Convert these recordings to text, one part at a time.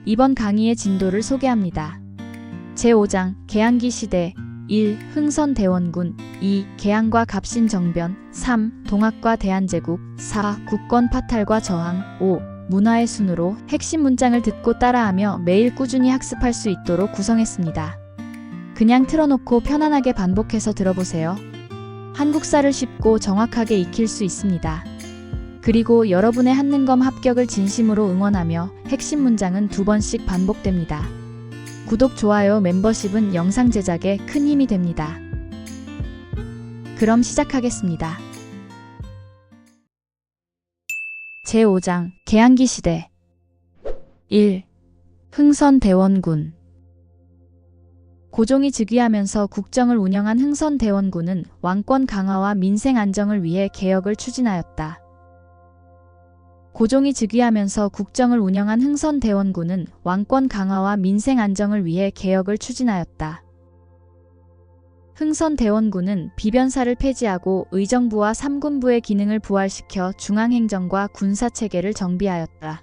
이번 강의의 진도를 소개합니다. 제5장 개항기 시대 1. 흥선대원군 2. 개항과 갑신정변 3. 동학과 대한제국 4. 국권 파탈과 저항 5. 문화의 순으로 핵심 문장을 듣고 따라하며 매일 꾸준히 학습할 수 있도록 구성했습니다. 그냥 틀어놓고 편안하게 반복해서 들어보세요. 한국사를 쉽고 정확하게 익힐 수 있습니다. 그리고 여러분의 한능검 합격을 진심으로 응원하며 핵심 문장은 2번씩 반복됩니다. 구독, 좋아요, 멤버십은 영상 제작에 큰 힘이 됩니다. 그럼 시작하겠습니다. 제5장 개항기 시대 1. 흥선대원군 고종이 즉위하면서 국정을 운영한 흥선대원군은 왕권 강화와 민생 안정을 위해 개혁을 추진하였다. 고종이 즉위하면서 국정을 운영한 흥선대원군은 왕권 강화와 민생 안정을 위해 개혁을 추진하였다. 흥선대원군은 비변사를 폐지하고 의정부와 삼군부의 기능을 부활시켜 중앙행정과 군사체계를 정비하였다.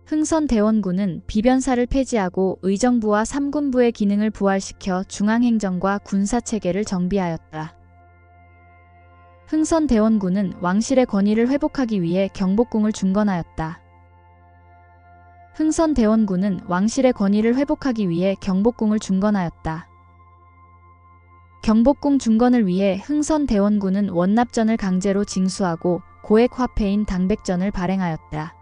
흥선대원군은 비변사를 폐지하고 의정부와 삼군부의 기능을 부활시켜 중앙행정과 군사체계를 정비하였다. 흥선대원군은 왕실의 권위를 회복하기 위해 경복궁을 중건하였다. 흥선대원군은 왕실의 권위를 회복하기 위해 경복궁을 중건하였다. 경복궁 중건을 위해 흥선대원군은 원납전을 강제로 징수하고 고액 화폐인 당백전을 발행하였다.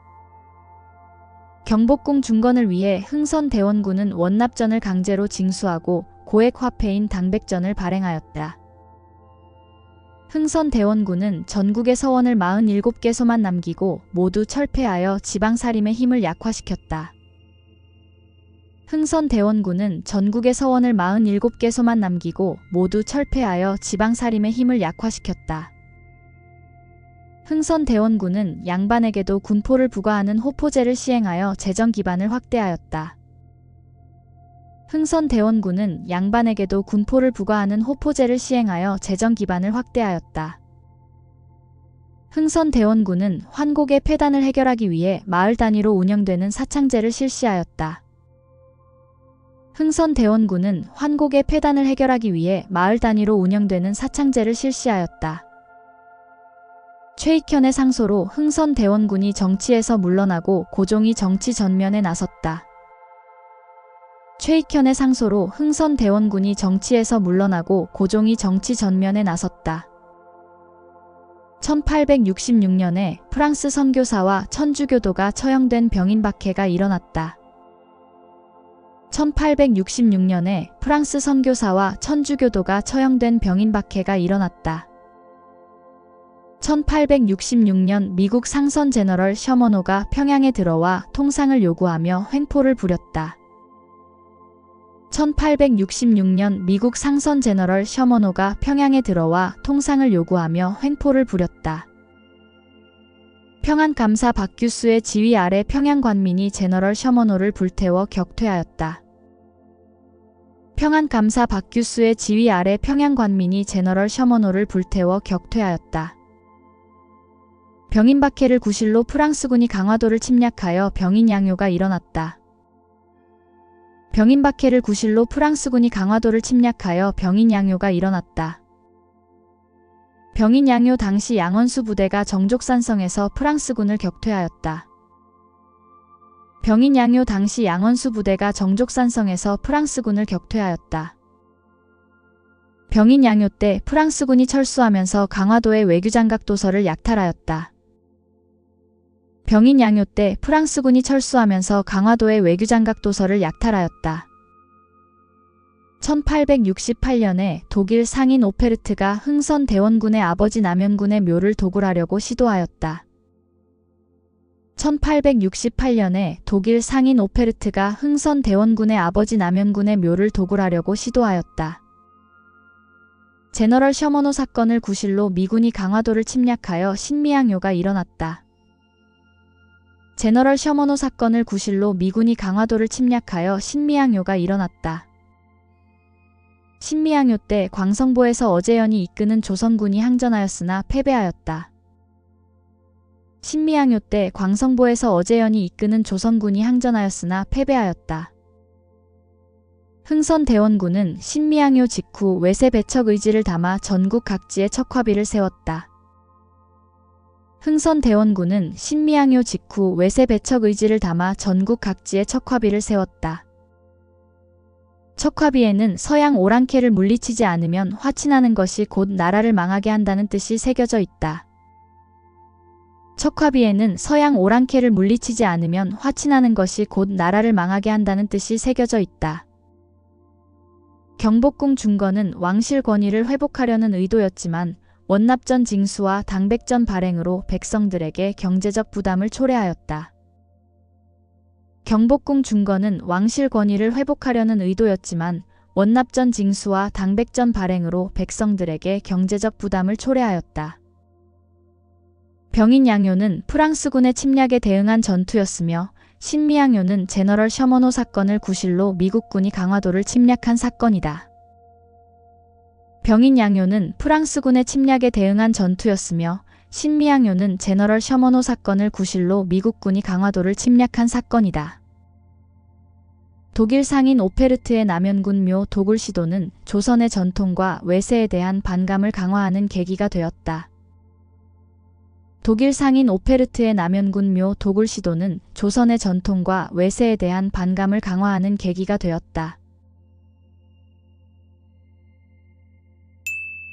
경복궁 중건을 위해 흥선대원군은 원납전을 강제로 징수하고 고액 화폐인 당백전을 발행하였다. 흥선대원군은 전국의 서원을 47개소만 남기고 모두 철폐하여 지방사림의 힘을 약화시켰다. 흥선대원군은 전국의 서원을 47개소만 남기고 모두 철폐하여 지방사림의 힘을 약화시켰다. 흥선대원군은 양반에게도 군포를 부과하는 호포제를 시행하여 재정 기반을 확대하였다. 흥선대원군은 양반에게도 군포를 부과하는 호포제를 시행하여 재정 기반을 확대하였다. 흥선대원군은 환곡의 폐단을 해결하기 위해 마을 단위로 운영되는 사창제를 실시하였다. 흥선대원군은 환곡의 폐단을 해결하기 위해 마을 단위로 운영되는 사창제를 실시하였다. 최익현의 상소로 흥선대원군이 정치에서 물러나고 고종이 정치 전면에 나섰다. 최익현의 상소로 흥선대원군이 정치에서 물러나고 고종이 정치 전면에 나섰다. 1866년에 프랑스 선교사와 천주교도가 처형된 병인박해가 일어났다. 1866년에 프랑스 선교사와 천주교도가 처형된 병인박해가 일어났다. 1866년 미국 상선 제너럴 셔머노가 평양에 들어와 통상을 요구하며 횡포를 부렸다. 1866년 미국 상선 제너럴 셔머노가 평양에 들어와 통상을 요구하며 횡포를 부렸다. 평안감사 박규수의 지휘 아래 평양 관민이 제너럴 셔머노를 불태워 격퇴하였다. 평안감사 박규수의 지휘 아래 평양 관민이 제너럴 셔머노를 불태워 격퇴하였다. 병인박해를 구실로 프랑스군이 강화도를 침략하여 병인양요가 일어났다. 병인박해를 구실로 프랑스군이 강화도를 침략하여 병인양요가 일어났다. 병인양요 당시 양원수 부대가 정족산성에서 프랑스군을 격퇴하였다. 병인양요 당시 양원수 부대가 정족산성에서 프랑스군을 격퇴하였다. 병인양요 때 프랑스군이 철수하면서 강화도의 외교장각 도서를 약탈하였다. 병인양요 때 프랑스군이 철수하면서 강화도의 외교장각 도서를 약탈하였다. 1868년에 독일 상인 오페르트가 흥선대원군의 아버지 남현군의 묘를 도굴하려고 시도하였다. 1868년에 독일 상인 오페르트가 흥선대원군의 아버지 남현군의 묘를 도굴하려고 시도하였다. 제너럴 셔머노 사건을 구실로 미군이 강화도를 침략하여 신미양요가 일어났다. 제너럴 셔머노 사건을 구실로 미군이 강화도를 침략하여 신미양요가 일어났다. 신미양요 때 광성보에서 어제연이 이끄는 조선군이 항전하였으나 패배하였다. 신미양요 때 광성보에서 어제연이 이끄는 조선군이 항전하였으나 패배하였다. 흥선대원군은 신미양요 직후 외세 배척 의지를 담아 전국 각지에 척화비를 세웠다. 흥선대원군은 신미양요 직후 외세 배척 의지를 담아 전국 각지에 척화비를 세웠다. 척화비에는 서양 오랑캐를 물리치지 않으면 화친하는 것이 곧 나라를 망하게 한다는 뜻이 새겨져 있다. 척화비에는 서양 오랑캐를 물리치지 않으면 화친하는 것이 곧 나라를 망하게 한다는 뜻이 새겨져 있다. 경복궁 중건은 왕실 권위를 회복하려는 의도였지만 원납전 징수와 당백전 발행으로 백성들에게 경제적 부담을 초래하였다. 경복궁 중건은 왕실 권위를 회복하려는 의도였지만 원납전 징수와 당백전 발행으로 백성들에게 경제적 부담을 초래하였다. 병인양요는 프랑스군의 침략에 대응한 전투였으며 신미양요는 제너럴 셔먼호 사건을 구실로 미국군이 강화도를 침략한 사건이다. 병인양요는 프랑스군의 침략에 대응한 전투였으며 신미양요는 제너럴 셔먼호 사건을 구실로 미국군이 강화도를 침략한 사건이다. 독일 상인 오페르트의 남연군 묘 도굴 시도는 조선의 전통과 외세에 대한 반감을 강화하는 계기가 되었다. 독일 상인 오페르트의 남연군 묘 도굴 시도는 조선의 전통과 외세에 대한 반감을 강화하는 계기가 되었다.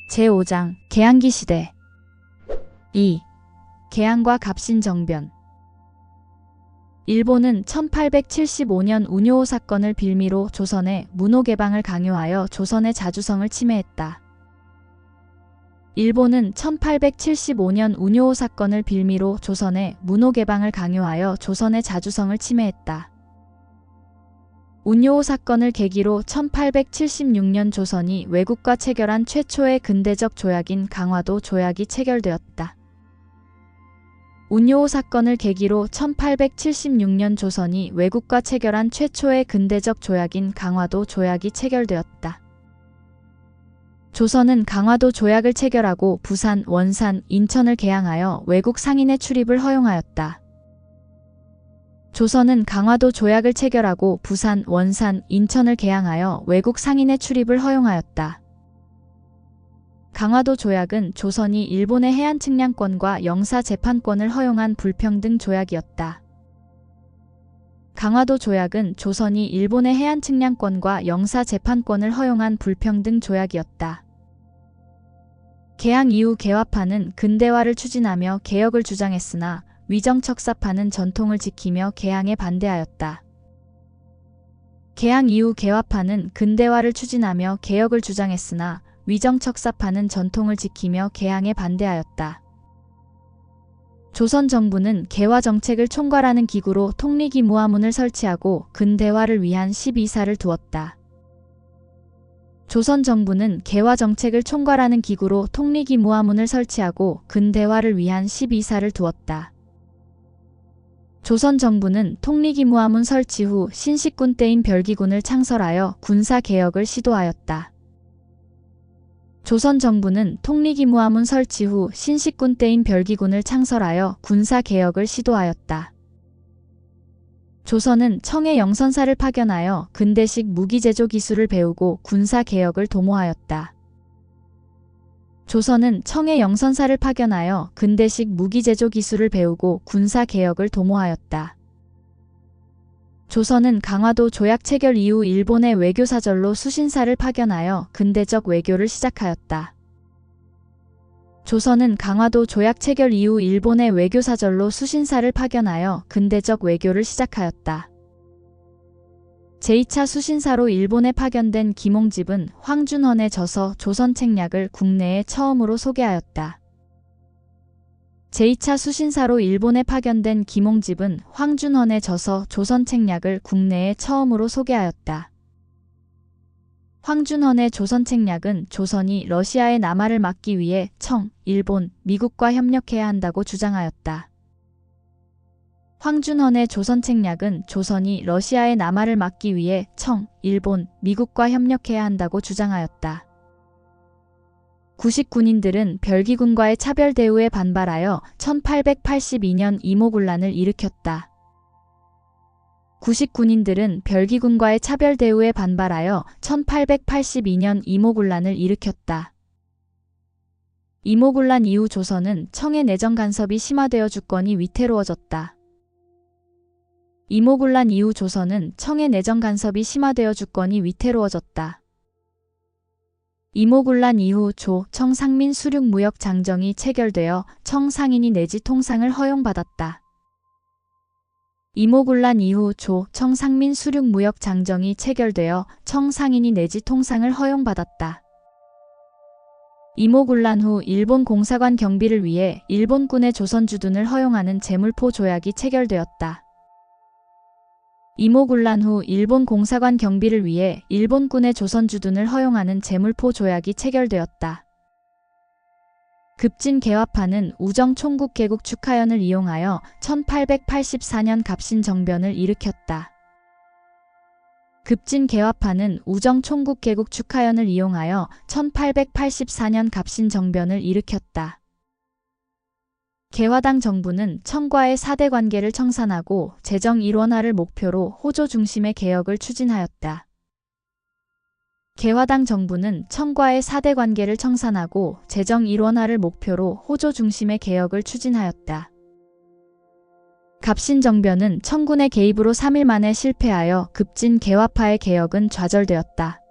제5장 개항기 시대 2. 개항과 갑신정변. 일본은 1875년 운요호 사건을 빌미로 조선의 문호개방을 강요하여 조선의 자주성을 침해했다. 일본은 1875년 운요호 사건을 빌미로 조선의 문호개방을 강요하여 조선의 자주성을 침해했다. 운요호 사건을 계기로 1876년 조선이 외국과 체결한 최초의 근대적 조약인 강화도 조약이 체결되었다. 운요호 사건을 계기로 1876년 조선이 외국과 체결한 최초의 근대적 조약인 강화도 조약이 체결되었다. 조선은 강화도 조약을 체결하고 부산, 원산, 인천을 개항하여 외국 상인의 출입을 허용하였다. 조선은 강화도 조약을 체결하고 부산, 원산, 인천을 개항하여 외국 상인의 출입을 허용하였다. 강화도 조약은 조선이 일본의 해안 측량권과 영사 재판권을 허용한 불평등 조약이었다. 강화도 조약은 조선이 일본의 해안 측량권과 영사 재판권을 허용한 불평등 조약이었다. 개항 이후 개화파는 근대화를 추진하며 개혁을 주장했으나 위정척사파는 전통을 지키며 개항에 반대하였다. 개항 이후 개화파는 근대화를 추진하며 개혁을 주장했으나 위정척사파는 전통을 지키며 개항에 반대하였다. 조선 정부는 개화 정책을 총괄하는 기구로 통리기무화문을 설치하고 근대화를 위한 12사를 두었다. 조선 정부는 개화 정책을 총괄하는 기구로 통리기무화문을 설치하고 근대화를 위한 12사를 두었다. 조선 정부는 통리기무화문 설치 후 신식군 때인 별기군을 창설하여 군사개혁을 시도하였다. 조선 정부는 통리기무화문 설치 후 신식군 때인 별기군을 창설하여 군사개혁을 시도하였다. 조선은 청해 영선사를 파견하여 근대식 무기제조 기술을 배우고 군사개혁을 도모하였다. 조선은 청해 영선사를 파견하여 근대식 무기제조 기술을 배우고 군사개혁을 도모하였다. 조선은 강화도 조약 체결 이후 일본의 외교사절로 수신사를 파견하여 근대적 외교를 시작하였다. 조선은 강화도 조약 체결 이후 일본의 외교사절로 수신사를 파견하여 근대적 외교를 시작하였다. 제2차 수신사로 일본에 파견된 김홍집은 황준헌의 저서 조선책략을 국내에 처음으로 소개하였다. 제2차 수신사로 일본에 파견된 김홍집은 황준헌의 저서 조선책략을 국내에 처음으로 소개하였다. 황준헌의 조선책략은 조선이 러시아의 남하를 막기 위해 청, 일본, 미국과 협력해야 한다고 주장하였다. 황준헌의 조선책략은 조선이 러시아의 남하를 막기 위해 청, 일본, 미국과 협력해야 한다고 주장하였다. 구식 군인들은 별기군과의 차별 대우에 반발하여 1882년 이모군란을 일으켰다. 구식 군인들은 별기군과의 차별 대우에 반발하여 1882년 이모군란을 일으켰다. 이모군란 이후 조선은 청의 내정 간섭이 심화되어 주권이 위태로워졌다. 이모군란 이후 조선은 청의 내정 간섭이 심화되어 주권이 위태로워졌다. 이모군란 이후 조, 청 상민 수륙 무역 장정이 체결되어 청 상인이 내지 통상을 허용받았다. 이모군란 이후 조, 청 상민 수륙 무역 장정이 체결되어 청 상인이 내지 통상을 허용받았다. 이모군란 후 일본 공사관 경비를 위해 일본군의 조선 주둔을 허용하는 제물포 조약이 체결되었다. 이모군란 후 일본 공사관 경비를 위해 일본군의 조선 주둔을 허용하는 제물포 조약이 체결되었다. 급진 개화파는 우정 총국 개국 축하연을 이용하여 1884년 갑신정변을 일으켰다. 급진 개화파는 우정 총국 개국 축하연을 이용하여 1884년 갑신정변을 일으켰다. 개화당 정부는 청과의 4대 관계를 청산하고 재정 일원화를 목표로 호조 중심의 개혁을 추진하였다. 개화당 정부는 청과의 4대 관계를 청산하고 재정 일원화를 목표로 호조 중심의 개혁을 추진하였다. 갑신정변은 청군의 개입으로 3일 만에 실패하여 급진 개화파의 개혁은 좌절되었다.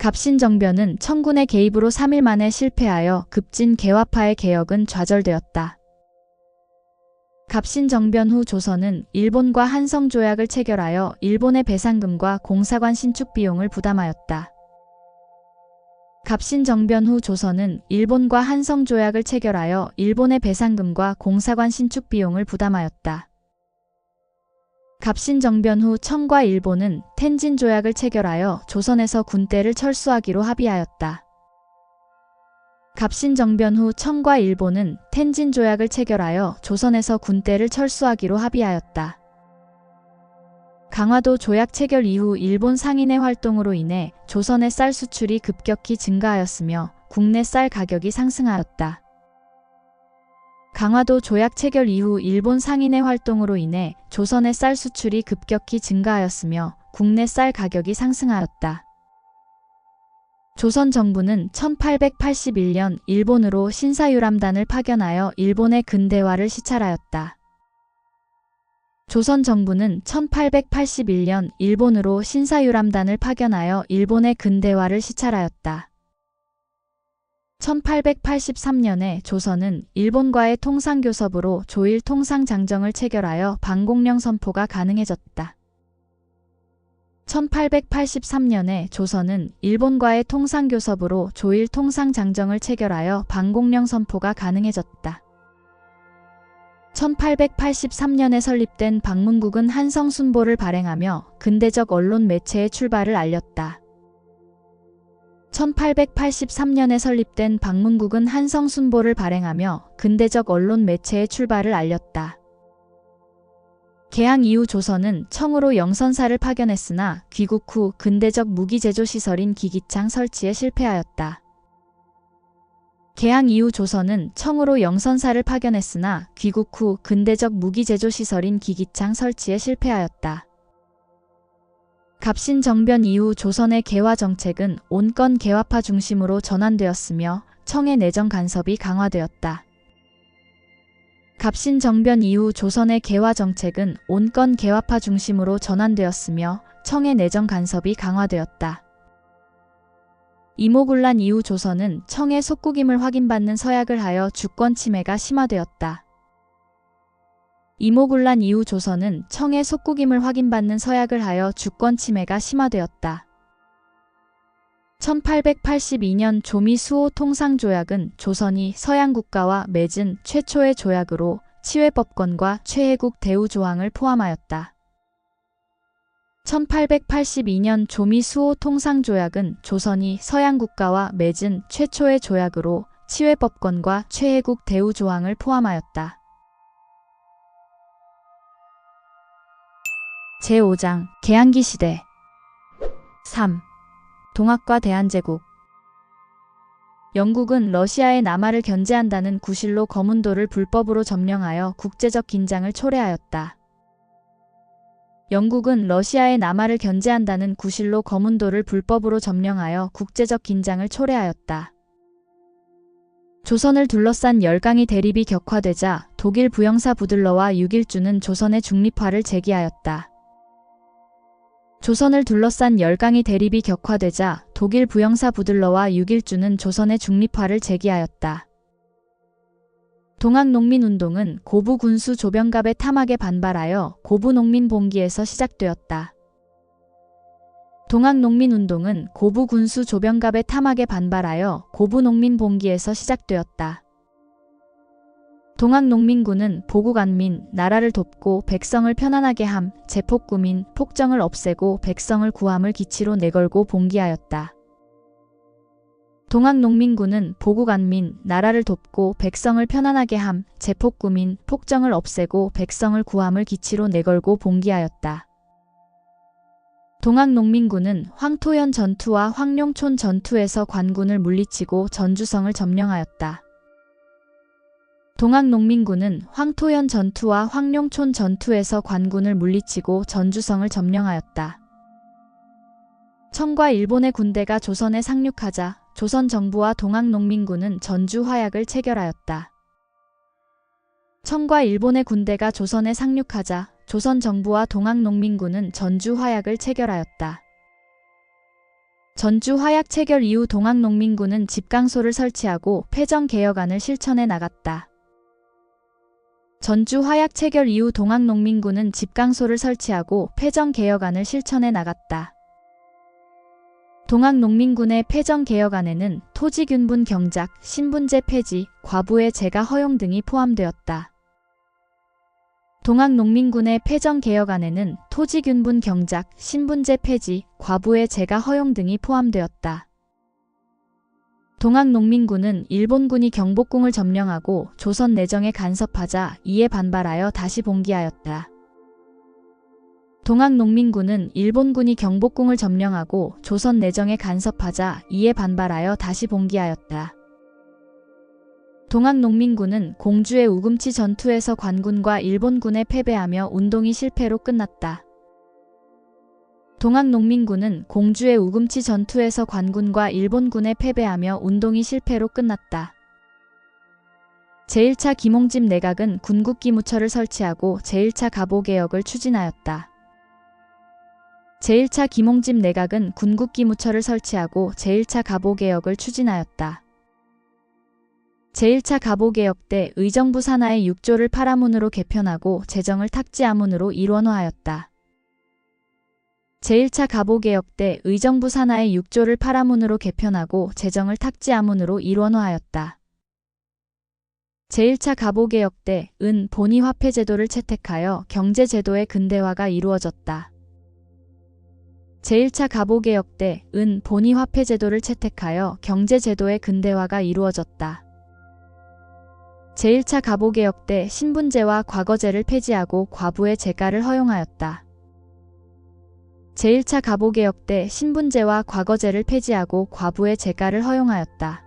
갑신정변은 청군의 개입으로 3일 만에 실패하여 급진 개화파의 개혁은 좌절되었다. 갑신정변 후 조선은 일본과 한성조약을 체결하여 일본의 배상금과 공사관 신축 비용을 부담하였다. 갑신정변 후 조선은 일본과 한성조약을 체결하여 일본의 배상금과 공사관 신축 비용을 부담하였다. 갑신정변 후 청과 일본은 텐진조약을 체결하여 조선에서 군대를 철수하기로 합의하였다. 갑신정변 후 청과 일본은 텐진조약을 체결하여 조선에서 군대를 철수하기로 합의하였다. 강화도 조약 체결 이후 일본 상인의 활동으로 인해 조선의 쌀 수출이 급격히 증가하였으며 국내 쌀 가격이 상승하였다. 강화도 조약 체결 이후 일본 상인의 활동으로 인해 조선의 쌀 수출이 급격히 증가하였으며 국내 쌀 가격이 상승하였다. 조선 정부는 1881년 일본으로 신사유람단을 파견하여 일본의 근대화를 시찰하였다. 조선 정부는 1881년 일본으로 신사유람단을 파견하여 일본의 근대화를 시찰하였다. 1883년에 조선은 일본과의 통상교섭으로 조일 통상장정을 체결하여 방공령 선포가 가능해졌다. 1883년에 조선은 일본과의 통상교섭으로 조일 통상장정을 체결하여 방공령 선포가 가능해졌다. 1883년에 설립된 방문국은 한성순보를 발행하며 근대적 언론 매체의 출발을 알렸다. 1883년에 설립된 방문국은 한성순보를 발행하며 근대적 언론 매체의 출발을 알렸다. 개항 이후 조선은 청으로 영선사를 파견했으나 귀국 후 근대적 무기제조시설인 기기창 설치에 실패하였다. 개항 이후 조선은 청으로 영선사를 파견했으나 귀국 후 근대적 무기제조시설인 기기창 설치에 실패하였다. 갑신정변 이후 조선의 개화 정책은 온건 개화파 중심으로 전환되었으며 청의 내정 간섭이 강화되었다. 갑신정변 이후 조선의 개화 정책은 온건 개화파 중심으로 전환되었으며 청의 내정 간섭이 강화되었다. 이모군란 이후 조선은 청의 속국임을 확인받는 서약을 하여 주권 침해가 심화되었다. 이모군란 이후 조선은 청의 속국임을 확인받는 서약을 하여 주권 침해가 심화되었다. 1882년 조미수호 통상조약은 조선이 서양 국가와 맺은 최초의 조약으로 치외법권과 최혜국 대우 조항을 포함하였다. 1882년 조미수호 통상조약은 조선이 서양 국가와 맺은 최초의 조약으로 치외법권과 최혜국 대우 조항을 포함하였다. 제5장 개항기 시대 3. 동학과 대한제국 영국은 러시아의 남하를 견제한다는 구실로 거문도를 불법으로 점령하여 국제적 긴장을 초래하였다. 영국은 러시아의 남하를 견제한다는 구실로 거문도를 불법으로 점령하여 국제적 긴장을 초래하였다. 조선을 둘러싼 열강의 대립이 격화되자 독일 부영사 부들러와 육일주는 조선의 중립화를 제기하였다. 조선을 둘러싼 열강의 대립이 격화되자 독일 부영사 부들러와 육일주는 조선의 중립화를 제기하였다. 동학농민운동은 고부 군수 조병갑의 탐악에 반발하여 고부농민 봉기에서 시작되었다. 동학농민운동은 고부 군수 조병갑의 탐악에 반발하여 고부농민 봉기에서 시작되었다. 동학농민군은 보국안민, 나라를 돕고 백성을 편안하게 함, 제폭구민, 폭정을 없애고 백성을 구함을 기치로 내걸고 봉기하였다. 동학농민군은 보국안민, 나라를 돕고 백성을 편안하게 함, 제폭구민, 폭정을 없애고 백성을 구함을 기치로 내걸고 봉기하였다. 동학농민군은 황토현 전투와 황룡촌 전투에서 관군을 물리치고 전주성을 점령하였다. 동학농민군은 황토현 전투와 황룡촌 전투에서 관군을 물리치고 전주성을 점령하였다. 청과 일본의 군대가 조선에 상륙하자 조선 정부와 동학농민군은 전주 화약을 체결하였다. 청과 일본의 군대가 조선에 상륙하자 조선 정부와 동학농민군은 전주 화약을 체결하였다. 전주 화약 체결 이후 동학농민군은 집강소를 설치하고 패정개혁안을 실천해 나갔다. 전주 화약 체결 이후 동학농민군은 집강소를 설치하고 패정개혁안을 실천해 나갔다. 동학농민군의 패정개혁안에는 토지균분 경작, 신분제 폐지, 과부의 제가 허용 등이 포함되었다. 동학농민군의 패정개혁안에는 토지균분 경작, 신분제 폐지, 과부의 제가 허용 등이 포함되었다. 동학농민군은 일본군이 경복궁을 점령하고 조선 내정에 간섭하자 이에 반발하여 다시 봉기하였다. 동학농민군은 일본군이 경복궁을 점령하고 조선 내정에 간섭하자 이에 반발하여 다시 봉기하였다. 동학농민군은 공주의 우금치 전투에서 관군과 일본군에 패배하며 운동이 실패로 끝났다. 동학농민군은 공주의 우금치 전투에서 관군과 일본군에 패배하며 운동이 실패로 끝났다. 제1차 김홍집 내각은 군국기무처를 설치하고 제1차 갑오개혁을 추진하였다. 제1차 김홍집 내각은 군국기무처를 설치하고 제1차 갑오개혁을 추진하였다. 제1차 갑오개혁 때 의정부 산하의 6조를 파라문으로 개편하고 재정을 탁지아문으로 일원화하였다. 제1차 갑오개혁 때 의정부 산하의 6조를 파라문으로 개편하고 재정을 탁지아문으로 일원화하였다. 제1차 갑오개혁 때 은 본위화폐제도를 채택하여 경제제도의 근대화가 이루어졌다. 제1차 갑오개혁 때 은 본위화폐제도를 채택하여 경제제도의 근대화가 이루어졌다. 제1차 갑오개혁 때 신분제와 과거제를 폐지하고 과부의 제가를 허용하였다. 제1차 갑오개혁 때 신분제와 과거제를 폐지하고 과부의 제가를 허용하였다.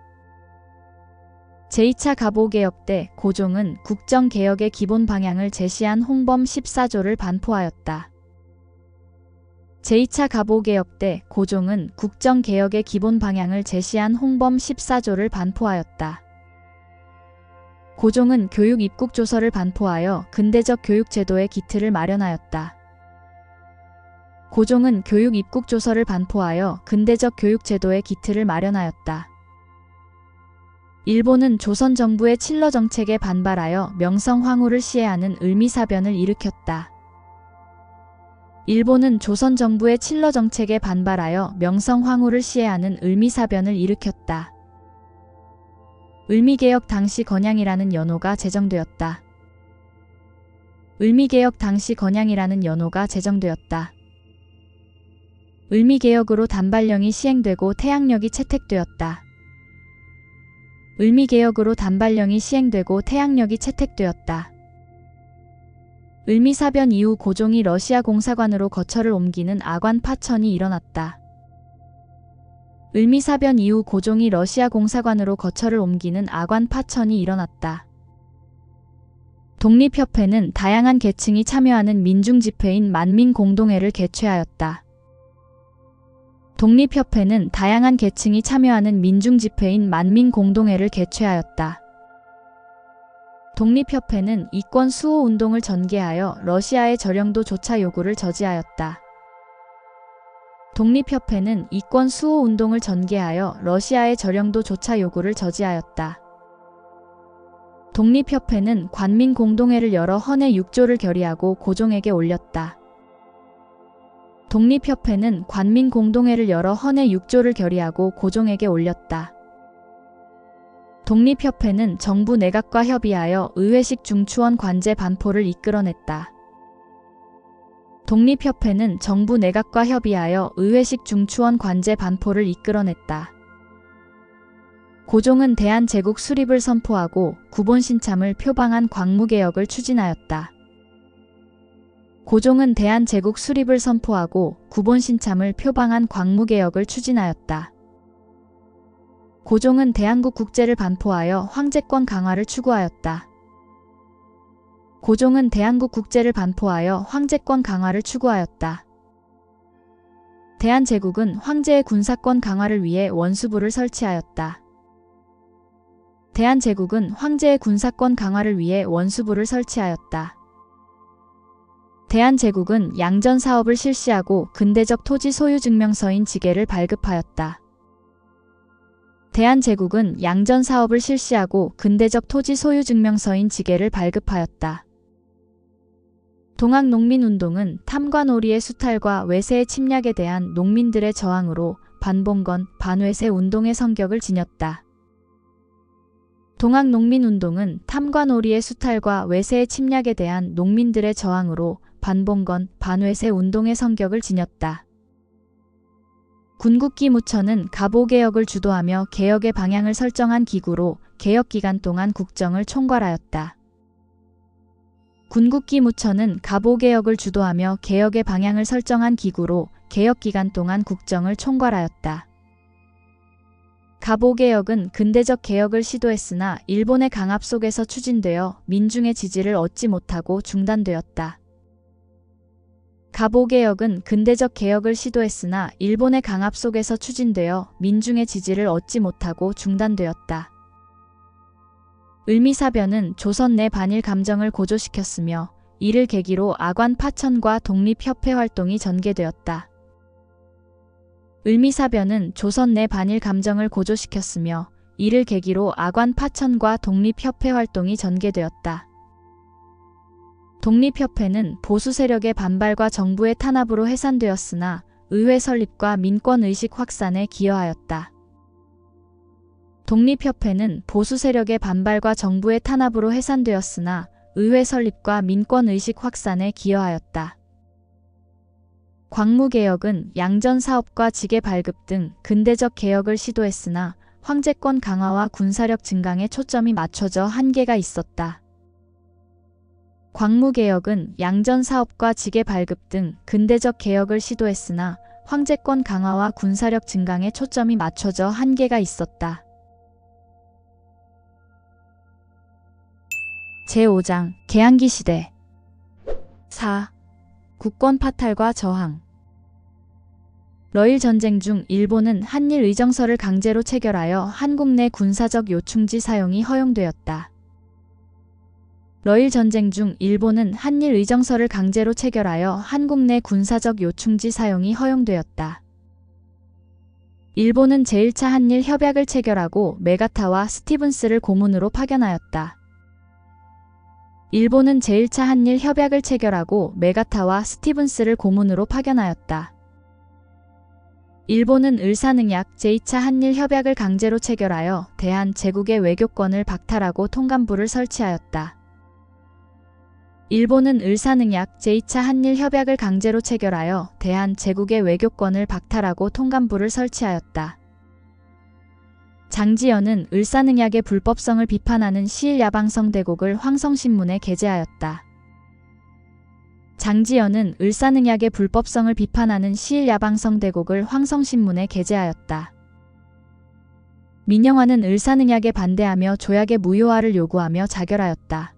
제2차 갑오개혁 때 고종은 국정개혁의 기본 방향을 제시한 홍범 14조를 반포하였다. 제2차 갑오개혁 때 고종은 국정개혁의 기본 방향을 제시한 홍범 14조를 반포하였다. 고종은 교육 입국조서를 반포하여 근대적 교육제도의 기틀을 마련하였다. 고종은 교육 입국조서를 반포하여 근대적 교육제도의 기틀을 마련하였다. 일본은 조선 정부의 칠러 정책에 반발하여 명성 황후를 시해하는 을미사변을 일으켰다. 일본은 조선 정부의 칠러 정책에 반발하여 명성 황후를 시해하는 을미사변을 일으켰다. 을미개혁 당시 건양이라는 연호가 제정되었다. 을미개혁 당시 건양이라는 연호가 제정되었다. 을미개혁으로 단발령이 시행되고 태양력이 채택되었다. 을미개혁으로 단발령이 시행되고 태양력이 채택되었다. 을미사변 이후 고종이 러시아 공사관으로 거처를 옮기는 아관 파천이 일어났다. 을미사변 이후 고종이 러시아 공사관으로 거처를 옮기는 아관 파천이 일어났다. 독립협회는 다양한 계층이 참여하는 민중집회인 만민공동회를 개최하였다. 독립협회는 다양한 계층이 참여하는 민중집회인 만민공동회를 개최하였다. 독립협회는 이권 수호 운동을 전개하여 러시아의 저령도 조차 요구를 저지하였다. 독립협회는 이권 수호 운동을 전개하여 러시아의 저령도 조차 요구를 저지하였다. 독립협회는 관민공동회를 열어 헌해 6조를 결의하고 고종에게 올렸다. 독립협회는 관민공동회를 열어 헌해 6조를 결의하고 고종에게 올렸다. 독립협회는 정부 내각과 협의하여 의회식 중추원 관제 반포를 이끌어냈다. 독립협회는 정부 내각과 협의하여 의회식 중추원 관제 반포를 이끌어냈다. 고종은 대한제국 수립을 선포하고 구본신참을 표방한 광무개혁을 추진하였다. 고종은 대한제국 수립을 선포하고 구본신참을 표방한 광무개혁을 추진하였다. 고종은 대한국 국제를 반포하여 황제권 강화를 추구하였다. 고종은 대한국 국제를 반포하여 황제권 강화를 추구하였다. 대한제국은 황제의 군사권 강화를 위해 원수부를 설치하였다. 대한제국은 황제의 군사권 강화를 위해 원수부를 설치하였다. 대한제국은 양전 사업을 실시하고 근대적 토지 소유 증명서인 지계를 발급하였다. 대한제국은 양전 사업을 실시하고 근대적 토지 소유 증명서인 지계를 발급하였다. 동학농민운동은 탐과 놀이의 수탈과 외세의 침략에 대한 농민들의 저항으로 반봉건, 반외세 운동의 성격을 지녔다. 동학농민운동은 탐과 놀이의 수탈과 외세의 침략에 대한 농민들의 저항으로 반봉건, 반외세 운동의 성격을 지녔다. 군국기 무처는 갑오개혁을 주도하며 개혁의 방향을 설정한 기구로 개혁기간 동안 국정을 총괄하였다. 군국기 무처는 갑오개혁을 주도하며 개혁의 방향을 설정한 기구로 개혁기간 동안 국정을 총괄하였다. 갑오개혁은 근대적 개혁을 시도했으나 일본의 강압 속에서 추진되어 민중의 지지를 얻지 못하고 중단되었다. 갑오개혁은 근대적 개혁을 시도했으나 일본의 강압 속에서 추진되어 민중의 지지를 얻지 못하고 중단되었다. 을미사변은 조선 내 반일 감정을 고조시켰으며 이를 계기로 아관 파천과 독립협회 활동이 전개되었다. 을미사변은 조선 내 반일 감정을 고조시켰으며 이를 계기로 아관 파천과 독립협회 활동이 전개되었다. 독립협회는 보수 세력의 반발과 정부의 탄압으로 해산되었으나 의회 설립과 민권의식 확산에 기여하였다. 독립협회는 보수 세력의 반발과 정부의 탄압으로 해산되었으나 의회 설립과 민권의식 확산에 기여하였다. 광무개혁은 양전 사업과 지계 발급 등 근대적 개혁을 시도했으나 황제권 강화와 군사력 증강에 초점이 맞춰져 한계가 있었다. 광무개혁은 양전 사업과 지계 발급 등 근대적 개혁을 시도했으나 황제권 강화와 군사력 증강에 초점이 맞춰져 한계가 있었다. 제5장 개항기 시대 4. 국권 파탈과 저항. 러일 전쟁 중 일본은 한일 의정서를 강제로 체결하여 한국 내 군사적 요충지 사용이 허용되었다. 러일 전쟁 중 일본은 한일 의정서를 강제로 체결하여 한국 내 군사적 요충지 사용이 허용되었다. 일본은 제1차 한일 협약을 체결하고 메가타와 스티븐스를 고문으로 파견하였다. 일본은 제1차 한일 협약을 체결하고 메가타와 스티븐스를 고문으로 파견하였다. 일본은 을사능약 제2차 한일 협약을 강제로 체결하여 대한제국의 외교권을 박탈하고 통감부를 설치하였다. 일본은 을사능약 제2차 한일 협약을 강제로 체결하여 대한제국의 외교권을 박탈하고 통감부를 설치하였다. 장지연은 을사능약의 불법성을 비판하는 시일야방성 대곡을 황성신문에 게재하였다. 장지연은 을사능약의 불법성을 비판하는 시일야방성 대곡을 황성신문에 게재하였다. 민영화는 을사능약에 반대하며 조약의 무효화를 요구하며 자결하였다.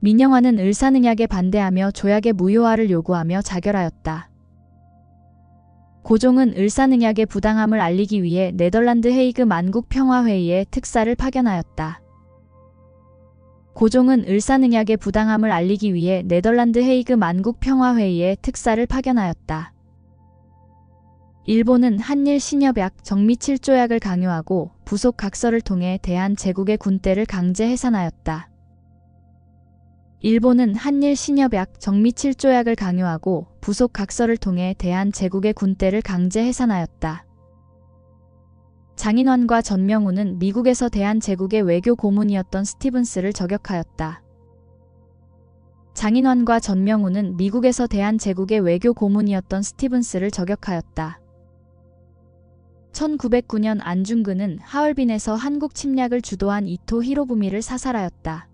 민영화는 을사능약에 반대하며 조약의 무효화를 요구하며 자결하였다. 고종은 을사능약의 부당함을 알리기 위해 네덜란드 헤이그 만국평화회의에 특사를 파견하였다. 고종은 을사능약의 부당함을 알리기 위해 네덜란드 헤이그 만국평화회의에 특사를 파견하였다. 일본은 한일 신협약 정미 7조약을 강요하고 부속 각서를 통해 대한제국의 군대를 강제 해산하였다. 일본은 한일 신협약 정미 7조약을 강요하고 부속 각서를 통해 대한제국의 군대를 강제 해산하였다. 장인환과 전명훈은 미국에서 대한제국의 외교 고문이었던 스티븐스를 저격하였다. 장인환과 전명훈은 미국에서 대한제국의 외교 고문이었던 스티븐스를 저격하였다. 1909년 안중근은 하얼빈에서 한국 침략을 주도한 이토 히로부미를 사살하였다.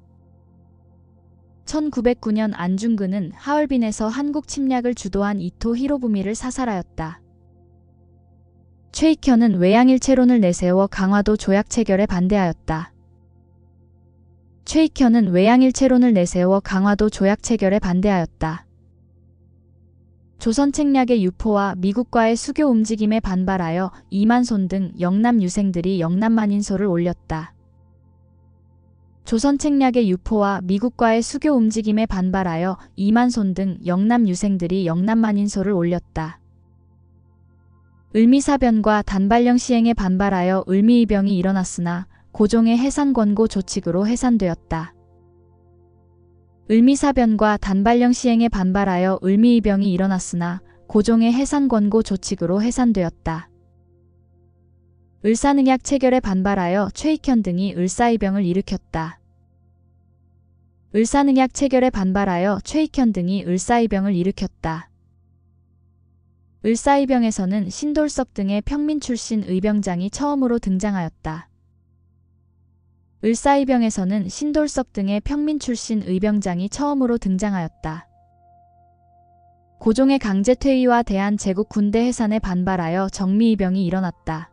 1909년 안중근은 하얼빈에서 한국 침략을 주도한 이토 히로부미를 사살하였다. 최익현은 외양일체론을 내세워 강화도 조약 체결에 반대하였다. 최익현은 외양일체론을 내세워 강화도 조약 체결에 반대하였다. 조선책략의 유포와 미국과의 수교 움직임에 반발하여 이만손 등 영남 유생들이 영남만인소를 올렸다. 조선책략의 유포와 미국과의 수교 움직임에 반발하여 이만손 등 영남 유생들이 영남만인소를 올렸다. 을미사변과 단발령 시행에 반발하여 을미이병이 일어났으나 고종의 해산 권고 조칙으로 해산되었다. 을미사변과 단발령 시행에 반발하여 을미이병이 일어났으나 고종의 해산 권고 조칙으로 해산되었다. 을사능약 체결에 반발하여 최익현 등이 을사이병을 일으켰다. 을사능약 체결에 반발하여 최익현 등이 을사이병을 일으켰다. 을사이병에서는 신돌석 등의 평민 출신 의병장이 처음으로 등장하였다. 을사이병에서는 신돌석 등의 평민 출신 의병장이 처음으로 등장하였다. 고종의 강제 퇴위와 대한제국 군대 해산에 반발하여 정미이병이 일어났다.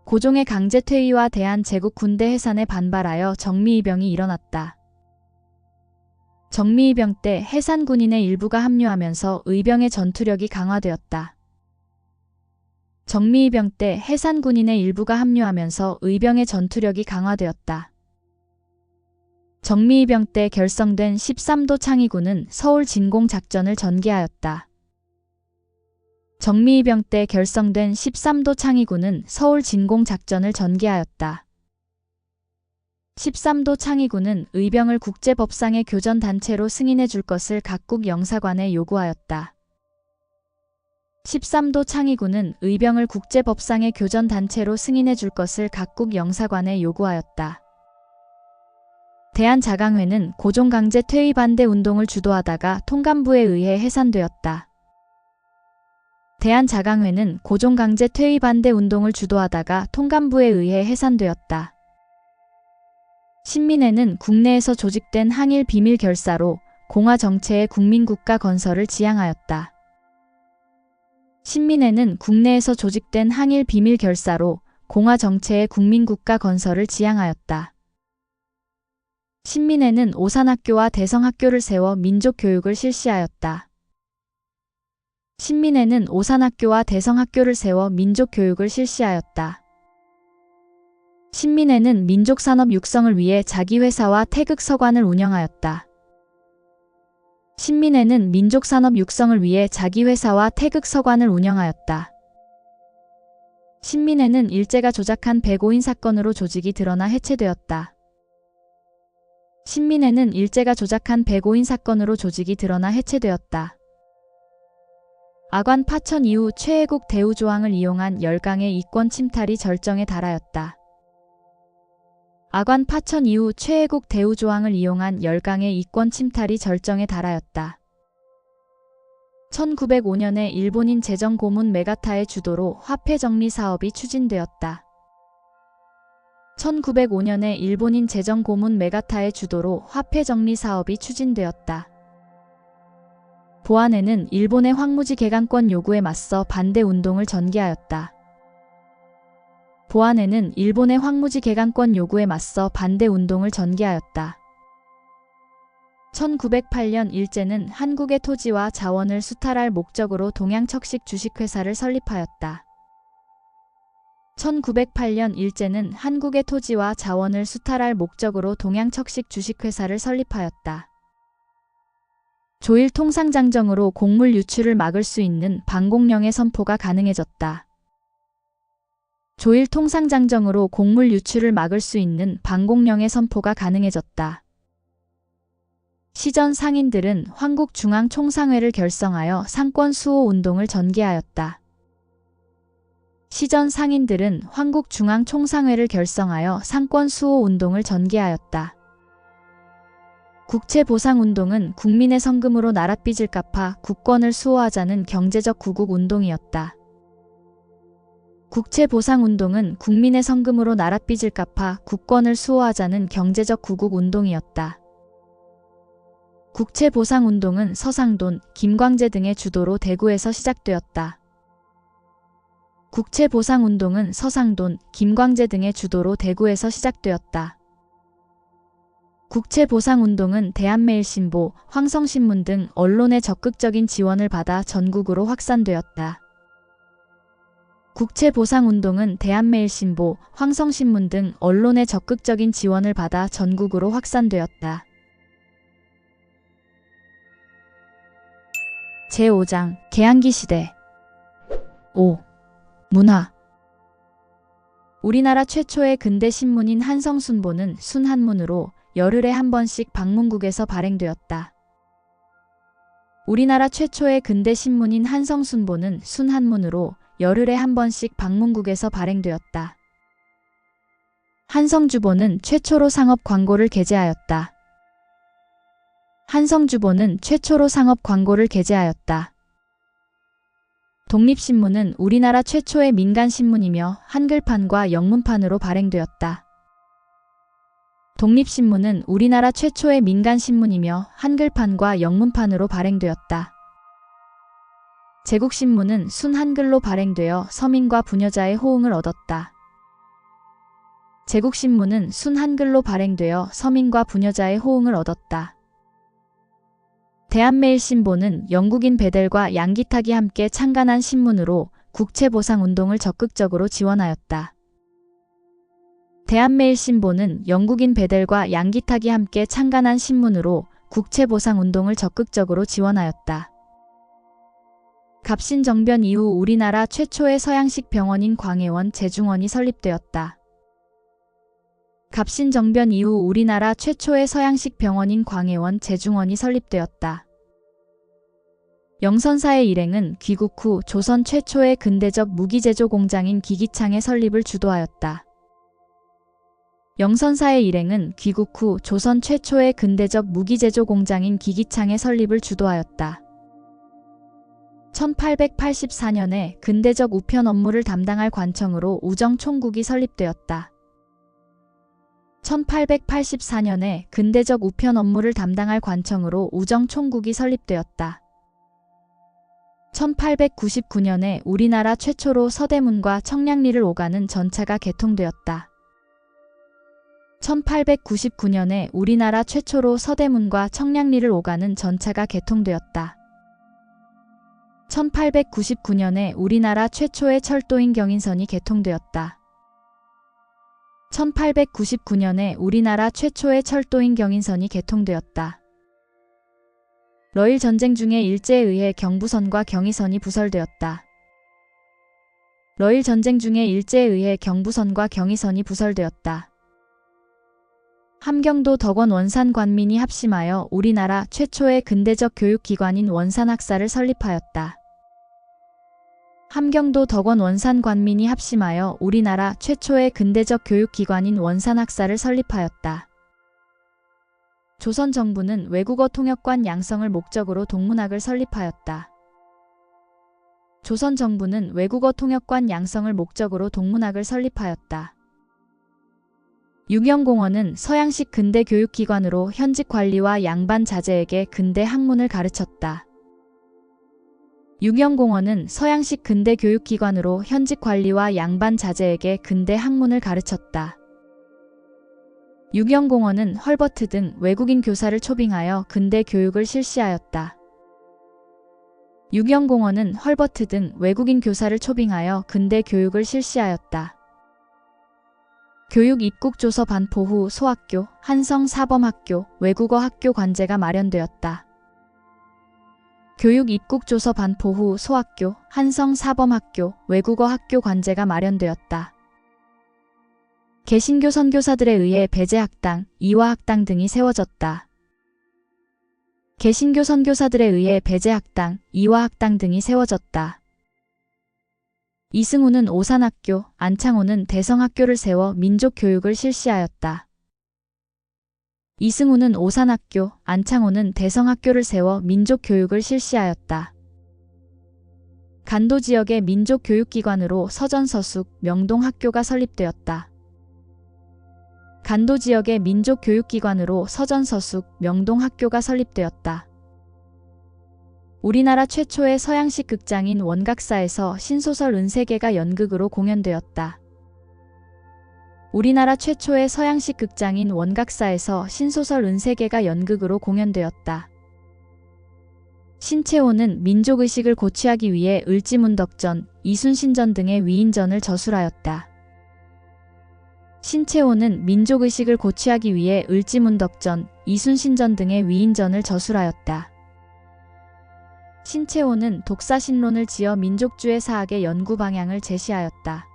고종의 강제 퇴위와 대한제국 군대 해산에 반발하여 정미이병이 일어났다. 정미이병 때 해산 군인의 일부가 합류하면서 의병의 전투력이 강화되었다. 정미이병 때 해산 군인의 일부가 합류하면서 의병의 전투력이 강화되었다. 정미이병 때 결성된 13도 창의군은 서울 진공 작전을 전개하였다. 정미이병 때 결성된 13도 창의군은 서울 진공 작전을 전개하였다. 13도 창의군은 의병을 국제법상의 교전단체로 승인해 줄 것을 각국 영사관에 요구하였다. 13도 창의군은 의병을 국제법상의 교전단체로 승인해 줄 것을 각국 영사관에 요구하였다. 대한자강회는 고종 강제 퇴위 반대 운동을 주도하다가 통감부에 의해 해산되었다. 대한자강회는 고종 강제 퇴위 반대 운동을 주도하다가 통감부에 의해 해산되었다. 신민회는 국내에서 조직된 항일 비밀 결사로 공화 정체의 국민국가 건설을 지향하였다. 신민회는 국내에서 조직된 항일 비밀 결사로 공화 정체의 국민국가 건설을 지향하였다. 신민회는 오산학교와 대성학교를 세워 민족교육을 실시하였다. 신민회는 오산학교와 대성학교를 세워 민족교육을 실시하였다. 신민회는 민족산업 육성을 위해 자기회사와 태극서관을 운영하였다. 신민회는 민족산업 육성을 위해 자기회사와 태극서관을 운영하였다. 신민회는 일제가 조작한 백오인 사건으로 조직이 드러나 해체되었다. 신민회는 일제가 조작한 백오인 사건으로 조직이 드러나 해체되었다. 아관 파천 이후 최애국 대우조항을 이용한 열강의 이권 침탈이 절정에 달하였다. 아관 파천 이후 최애국 대우조항을 이용한 열강의 이권 침탈이 절정에 달하였다. 1905년에 일본인 재정고문 메가타의 주도로 화폐 정리 사업이 추진되었다. 1905년에 일본인 재정고문 메가타의 주도로 화폐 정리 사업이 추진되었다. 보안에는 일본의 황무지 개간권 요구에 맞서 반대 운동을 전개하였다. 보안에는 일본의 황무지 개간권 요구에 맞서 반대 운동을 전개하였다. 1908년 일제는 한국의 토지와 자원을 수탈할 목적으로 동양척식 주식회사를 설립하였다. 1908년 일제는 한국의 토지와 자원을 수탈할 목적으로 동양척식 주식회사를 설립하였다. 조일 통상장정으로 곡물 유출을 막을 수 있는 방공령의 선포가 가능해졌다. 조일 통상장정으로 곡물 유출을 막을 수 있는 방공령의 선포가 가능해졌다. 시전 상인들은 황국중앙총상회를 결성하여 상권 수호 운동을 전개하였다. 시전 상인들은 황국중앙총상회를 결성하여 상권 수호 운동을 전개하였다. 국채보상운동은 국민의 성금으로 나랏빚을 갚아 국권을 수호하자는 경제적 구국운동이었다. 국채보상운동은 국민의 성금으로 나랏빚을 갚아 국권을 수호하자는 경제적 구국운동이었다. 국채보상운동은 서상돈, 김광재 등의 주도로 대구에서 시작되었다. 국채보상운동은 서상돈, 김광재 등의 주도로 대구에서 시작되었다. 국채보상운동은 대한매일신보, 황성신문 등 언론의 적극적인 지원을 받아 전국으로 확산되었다. 국채보상운동은 대한매일신보, 황성신문 등 언론의 적극적인 지원을 받아 전국으로 확산되었다. 제5장 개항기 시대 5. 문화 우리나라 최초의 근대 신문인 한성순보는 순한문으로 열흘에 한 번씩 방문국에서 발행되었다. 우리나라 최초의 근대 신문인 한성순보는 순한문으로 열흘에 한 번씩 방문국에서 발행되었다. 한성주보는 최초로 상업 광고를 게재하였다. 한성주보는 최초로 상업 광고를 게재하였다. 독립신문은 우리나라 최초의 민간신문이며 한글판과 영문판으로 발행되었다. 독립신문은 우리나라 최초의 민간신문이며 한글판과 영문판으로 발행되었다. 제국신문은 순한글로 발행되어 서민과 부녀자의 호응을 얻었다. 제국신문은 순한글로 발행되어 서민과 부녀자의 호응을 얻었다. 대한매일신보는 영국인 베델과 양기탁이 함께 창간한 신문으로 국채보상운동을 적극적으로 지원하였다. 대한매일신보는 영국인 베델과 양기탁이 함께 창간한 신문으로 국채보상운동을 적극적으로 지원하였다. 갑신정변 이후 우리나라 최초의 서양식 병원인 광해원 제중원이 설립되었다. 갑신정변 이후 우리나라 최초의 서양식 병원인 광해원 제중원이 설립되었다. 영선사의 일행은 귀국 후 조선 최초의 근대적 무기제조 공장인 기기창의 설립을 주도하였다. 영선사의 일행은 귀국 후 조선 최초의 근대적 무기제조 공장인 기기창의 설립을 주도하였다. 1884년에 근대적 우편 업무를 담당할 관청으로 우정총국이 설립되었다. 1884년에 근대적 우편 업무를 담당할 관청으로 우정총국이 설립되었다. 1899년에 우리나라 최초로 서대문과 청량리를 오가는 전차가 개통되었다. 1899년에 우리나라 최초로 서대문과 청량리를 오가는 전차가 개통되었다. 1899년에 우리나라 최초의 철도인 경인선이 개통되었다. 1899년에 우리나라 최초의 철도인 경인선이 개통되었다. 러일 전쟁 중에 일제에 의해 경부선과 경의선이 부설되었다. 러일 전쟁 중에 일제에 의해 경부선과 경의선이 부설되었다. 함경도 덕원 원산 관민이 합심하여 우리나라 최초의 근대적 교육기관인 원산학사를 설립하였다. 함경도 덕원 원산 관민이 합심하여 우리나라 최초의 근대적 교육기관인 원산학사를 설립하였다. 조선 정부는 외국어 통역관 양성을 목적으로 동문학을 설립하였다. 조선 정부는 외국어 통역관 양성을 목적으로 동문학을 설립하였다. 육영공원은 서양식 근대 교육기관으로 현직 관리와 양반 자제에게 근대 학문을 가르쳤다. 육영공원은 서양식 근대 교육기관으로 현직 관리와 양반 자제에게 근대 학문을 가르쳤다. 육영공원은 헐버트 등 외국인 교사를 초빙하여 근대 교육을 실시하였다. 육영공원은 헐버트 등 외국인 교사를 초빙하여 근대 교육을 실시하였다. 교육 입국 조서 반포 후 소학교, 한성 사범학교, 외국어 학교 관제가 마련되었다. 교육 입국 조서 반포 후 소학교, 한성 사범학교, 외국어 학교 관제가 마련되었다. 개신교 선교사들에 의해 배제학당, 이화학당 등이 세워졌다. 개신교 선교사들에 의해 배제학당, 이화학당 등이 세워졌다. 이승우는 오산학교, 안창호는 대성학교를 세워 민족교육을 실시하였다. 이승우는 오산학교, 안창호는 대성학교를 세워 민족교육을 실시하였다. 간도 지역의 민족교육기관으로 서전서숙, 명동학교가 설립되었다. 간도 지역의 민족교육기관으로 서전서숙, 명동학교가 설립되었다. 우리나라 최초의 서양식 극장인 원각사에서 신소설 은세계가 연극으로 공연되었다. 우리나라 최초의 서양식 극장인 원각사에서 신소설 은세계가 연극으로 공연되었다. 신채호는 민족의식을 고취하기 위해 을지문덕전, 이순신전 등의 위인전을 저술하였다. 신채호는 민족의식을 고취하기 위해 을지문덕전, 이순신전 등의 위인전을 저술하였다. 신채호는 독사신론을 지어 민족주의 사학의 연구 방향을 제시하였다.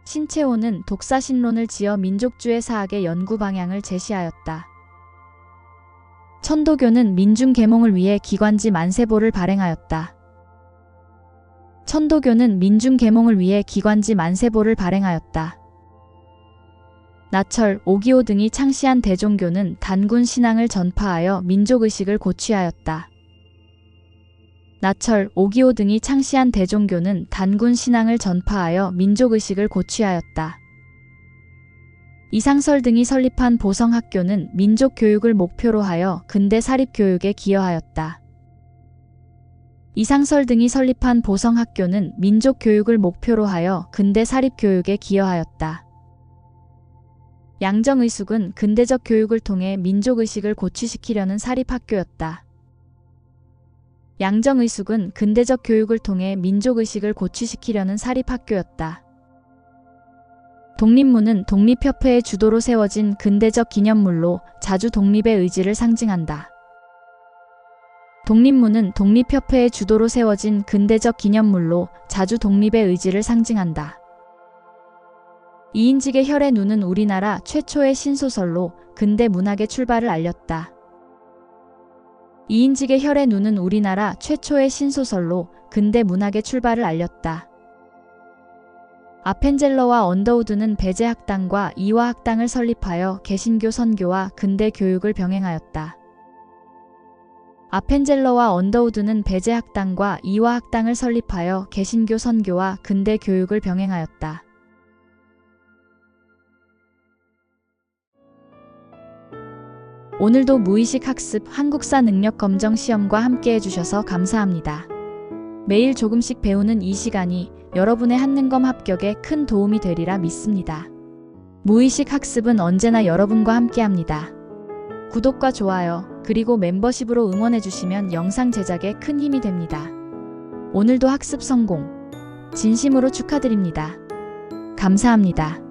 신채호는 독사신론을 지어 민족주의 사학의 연구 방향을 제시하였다. 천도교는 민중계몽을 위해 기관지 만세보를 발행하였다. 천도교는 민중계몽을 위해 기관지 만세보를 발행하였다. 나철, 오기오 등이 창시한 대종교는 단군 신앙을 전파하여 민족의식을 고취하였다. 나철, 오기오 등이 창시한 대종교는 단군 신앙을 전파하여 민족의식을 고취하였다. 이상설 등이 설립한 보성학교는 민족교육을 목표로 하여 근대 사립교육에 기여하였다. 이상설 등이 설립한 보성학교는 민족교육을 목표로 하여 근대 사립교육에 기여하였다. 양정의숙은 근대적 교육을 통해 민족의식을 고취시키려는 사립학교였다. 양정의숙은 근대적 교육을 통해 민족의식을 고취시키려는 사립학교였다. 독립문은 독립협회의 주도로 세워진 근대적 기념물로 자주 독립의 의지를 상징한다. 독립문은 독립협회의 주도로 세워진 근대적 기념물로 자주 독립의 의지를 상징한다. 이인직의 혈의 눈은 우리나라 최초의 신소설로 근대 문학의 출발을 알렸다. 이인직의 혈의 눈은 우리나라 최초의 신소설로 근대 문학의 출발을 알렸다. 아펜젤러와 언더우드는 배제학당과 이화학당을 설립하여 개신교 선교와 근대 교육을 병행하였다. 아펜젤러와 언더우드는 배제학당과 이화학당을 설립하여 개신교 선교와 근대 교육을 병행하였다. 오늘도 무의식 학습 한국사 능력 검정 시험과 함께 해주셔서 감사합니다. 매일 조금씩 배우는 이 시간이 여러분의 한능검 합격에 큰 도움이 되리라 믿습니다. 무의식 학습은 언제나 여러분과 함께합니다. 구독과 좋아요, 그리고 멤버십으로 응원해주시면 영상 제작에 큰 힘이 됩니다. 오늘도 학습 성공, 진심으로 축하드립니다. 감사합니다.